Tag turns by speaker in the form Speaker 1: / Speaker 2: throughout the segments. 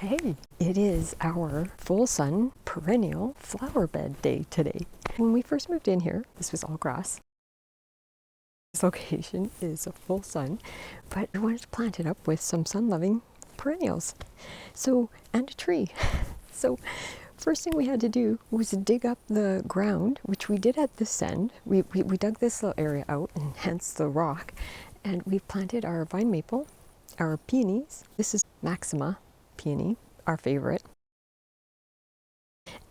Speaker 1: Hey, it is our full sun perennial flower bed day today. When we first moved in here, this was all grass. This location is a full sun, but we wanted to plant it up with some sun-loving perennials. And a tree. So first thing we had to do was dig up the ground, which we did at this end. We dug this little area out, and hence the rock, and we've planted our vine maple, our peonies. This is Maxima peony, our favorite,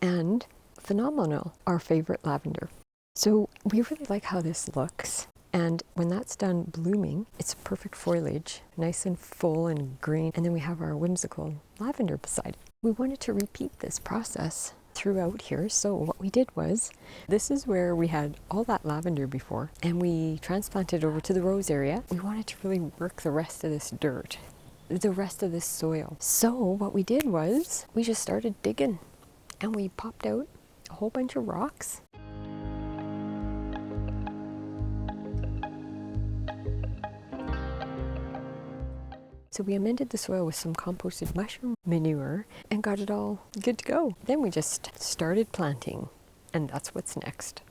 Speaker 1: and phenomenal, our favorite lavender. So we really like how this looks. And when that's done blooming, it's perfect foliage, nice and full and green. And then we have our whimsical lavender beside it. We wanted to repeat this process throughout here. So what we did was, this is where we had all that lavender before, and we transplanted over to the rose area. We wanted to really work the rest of this dirt, the rest of this soil. So what we did was, we just started digging, and we popped out a whole bunch of rocks. So we amended the soil with some composted mushroom manure and got it all good to go. Then we just started planting, and that's what's next.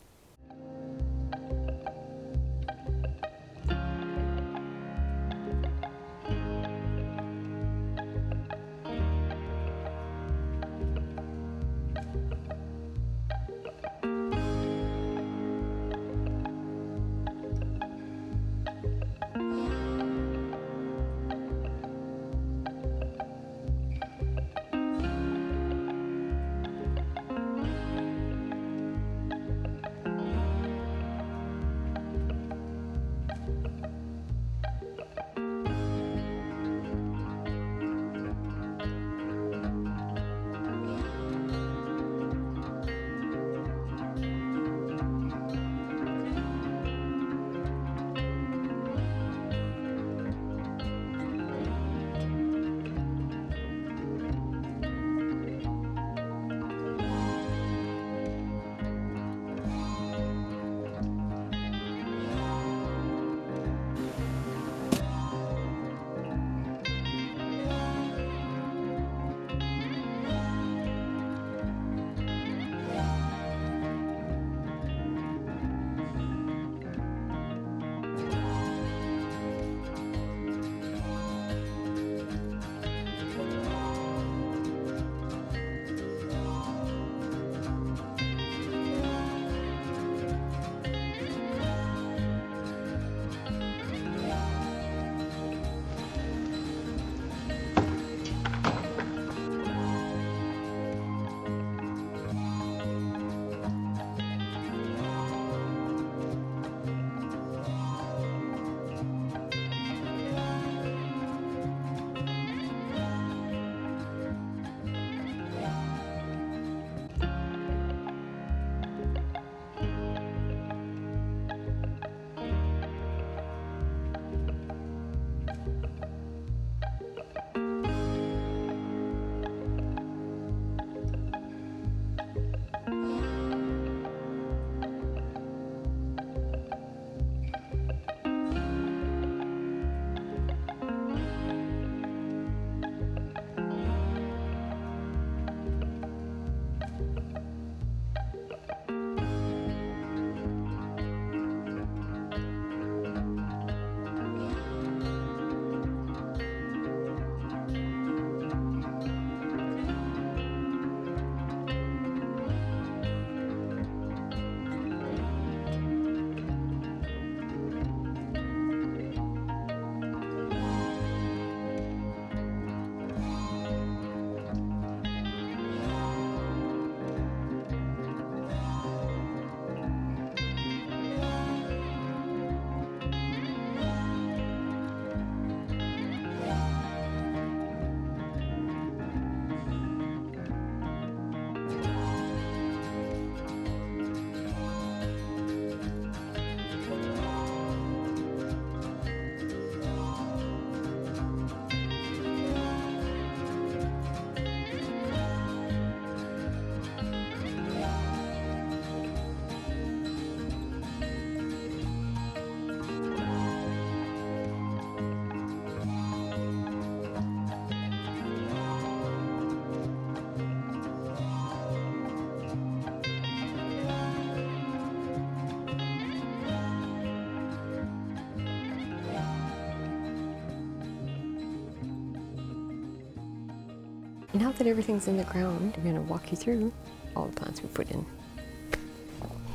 Speaker 1: Now that everything's in the ground, I'm going to walk you through all the plants we put in.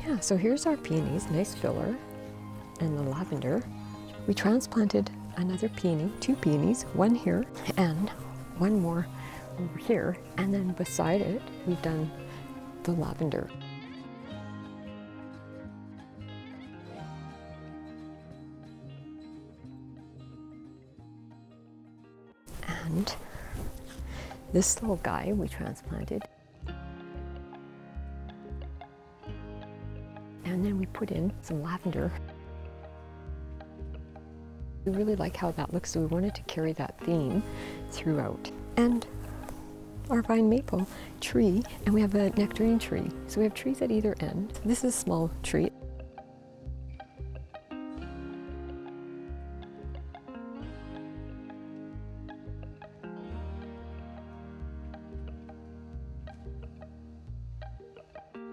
Speaker 1: Yeah, so here's our peonies, nice filler, and the lavender. We transplanted another peony, 2 peonies, one here and one more over here. And then beside it, we've done the lavender. And this little guy we transplanted. And then we put in some lavender. We really like how that looks, so we wanted to carry that theme throughout. And our vine maple tree, and we have a nectarine tree. So we have trees at either end. This is a small tree.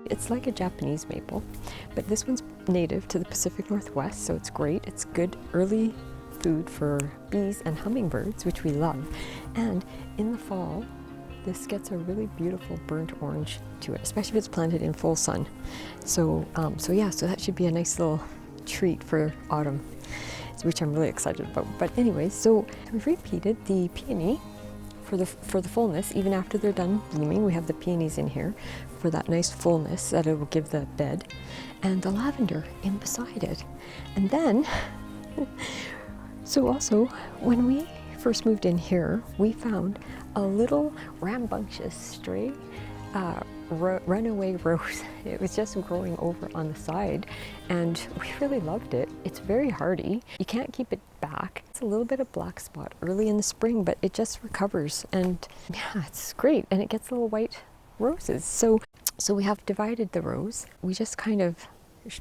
Speaker 1: It's like a Japanese maple, but this one's native to the Pacific Northwest, so it's great. It's good early food for bees and hummingbirds, which we love. And in the fall, this gets a really beautiful burnt orange to it, especially if it's planted in full sun. So that should be a nice little treat for autumn, which I'm really excited about. But anyways, so we've repeated the peony for the fullness. Even after they're done blooming, we have the peonies in here for that nice fullness that it will give the bed, and the lavender in beside it. And then, so also, when we first moved in here, we found a little rambunctious stray runaway rose. It was just growing over on the side, and we really loved it. It's very hardy. You can't keep it back. It's a little bit of black spot early in the spring, but it just recovers, and yeah, it's great. And it gets little white roses. So we have divided the rose. We just kind of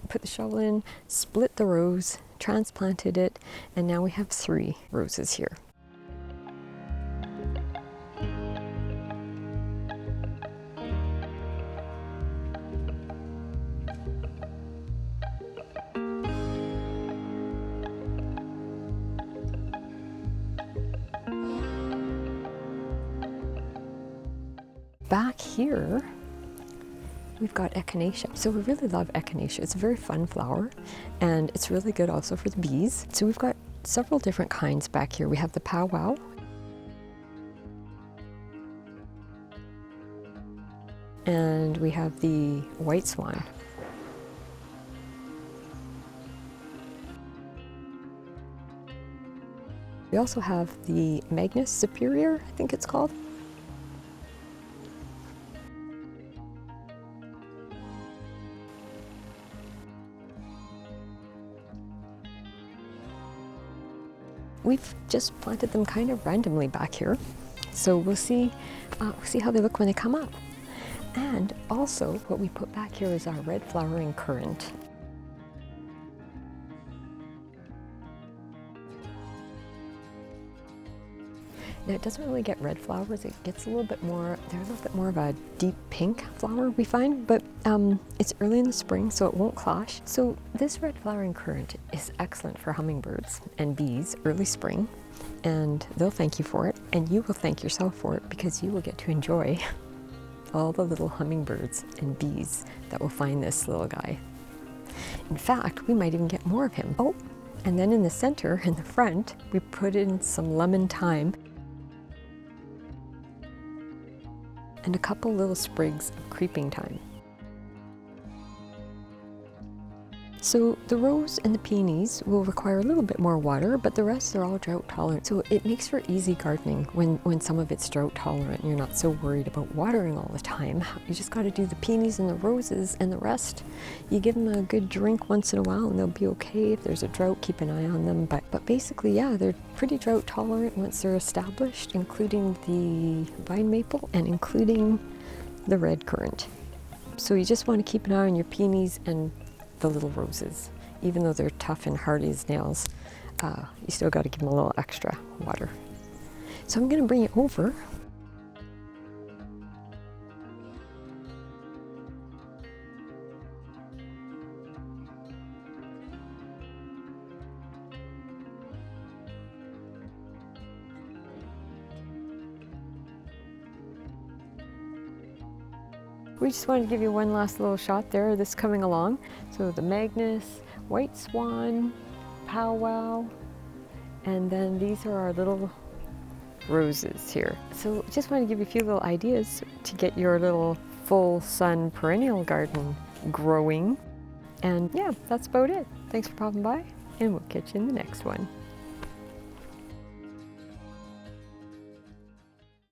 Speaker 1: put the shovel in, split the rose, transplanted it, and now we have 3 roses here. Back here, we've got echinacea. So we really love echinacea. It's a very fun flower, and it's really good also for the bees. So we've got several different kinds back here. We have the powwow, and we have the white swan. We also have the Magnus superior, I think it's called. We've just planted them kind of randomly back here, so we'll see how they look when they come up. And also, what we put back here is our red flowering currant. Now, it doesn't really get red flowers. It gets a little bit more, they're a little bit more of a deep pink flower, we find, but it's early in the spring, so it won't clash. So this red flowering currant is excellent for hummingbirds and bees early spring, and they'll thank you for it, and you will thank yourself for it, because you will get to enjoy all the little hummingbirds and bees that will find this little guy. In fact, we might even get more of him. Oh, and then in the center, in the front, we put in some lemon thyme and a couple little sprigs of creeping thyme. So the rose and the peonies will require a little bit more water, but the rest are all drought tolerant. So it makes for easy gardening when some of it's drought tolerant and you're not so worried about watering all the time. You just got to do the peonies and the roses, and the rest, you give them a good drink once in a while and they'll be okay. If there's a drought, keep an eye on them. But basically, yeah, they're pretty drought tolerant once they're established, including the vine maple and including the red currant. So you just want to keep an eye on your peonies and the little roses. Even though they're tough and hardy as nails, you still got to give them a little extra water. So I'm going to bring it over. We just wanted to give you one last little shot there of this coming along. So the Magnus, White Swan, Powwow, and then these are our little roses here. So just want to give you a few little ideas to get your little full sun perennial garden growing. And yeah, that's about it. Thanks for popping by, and we'll catch you in the next one.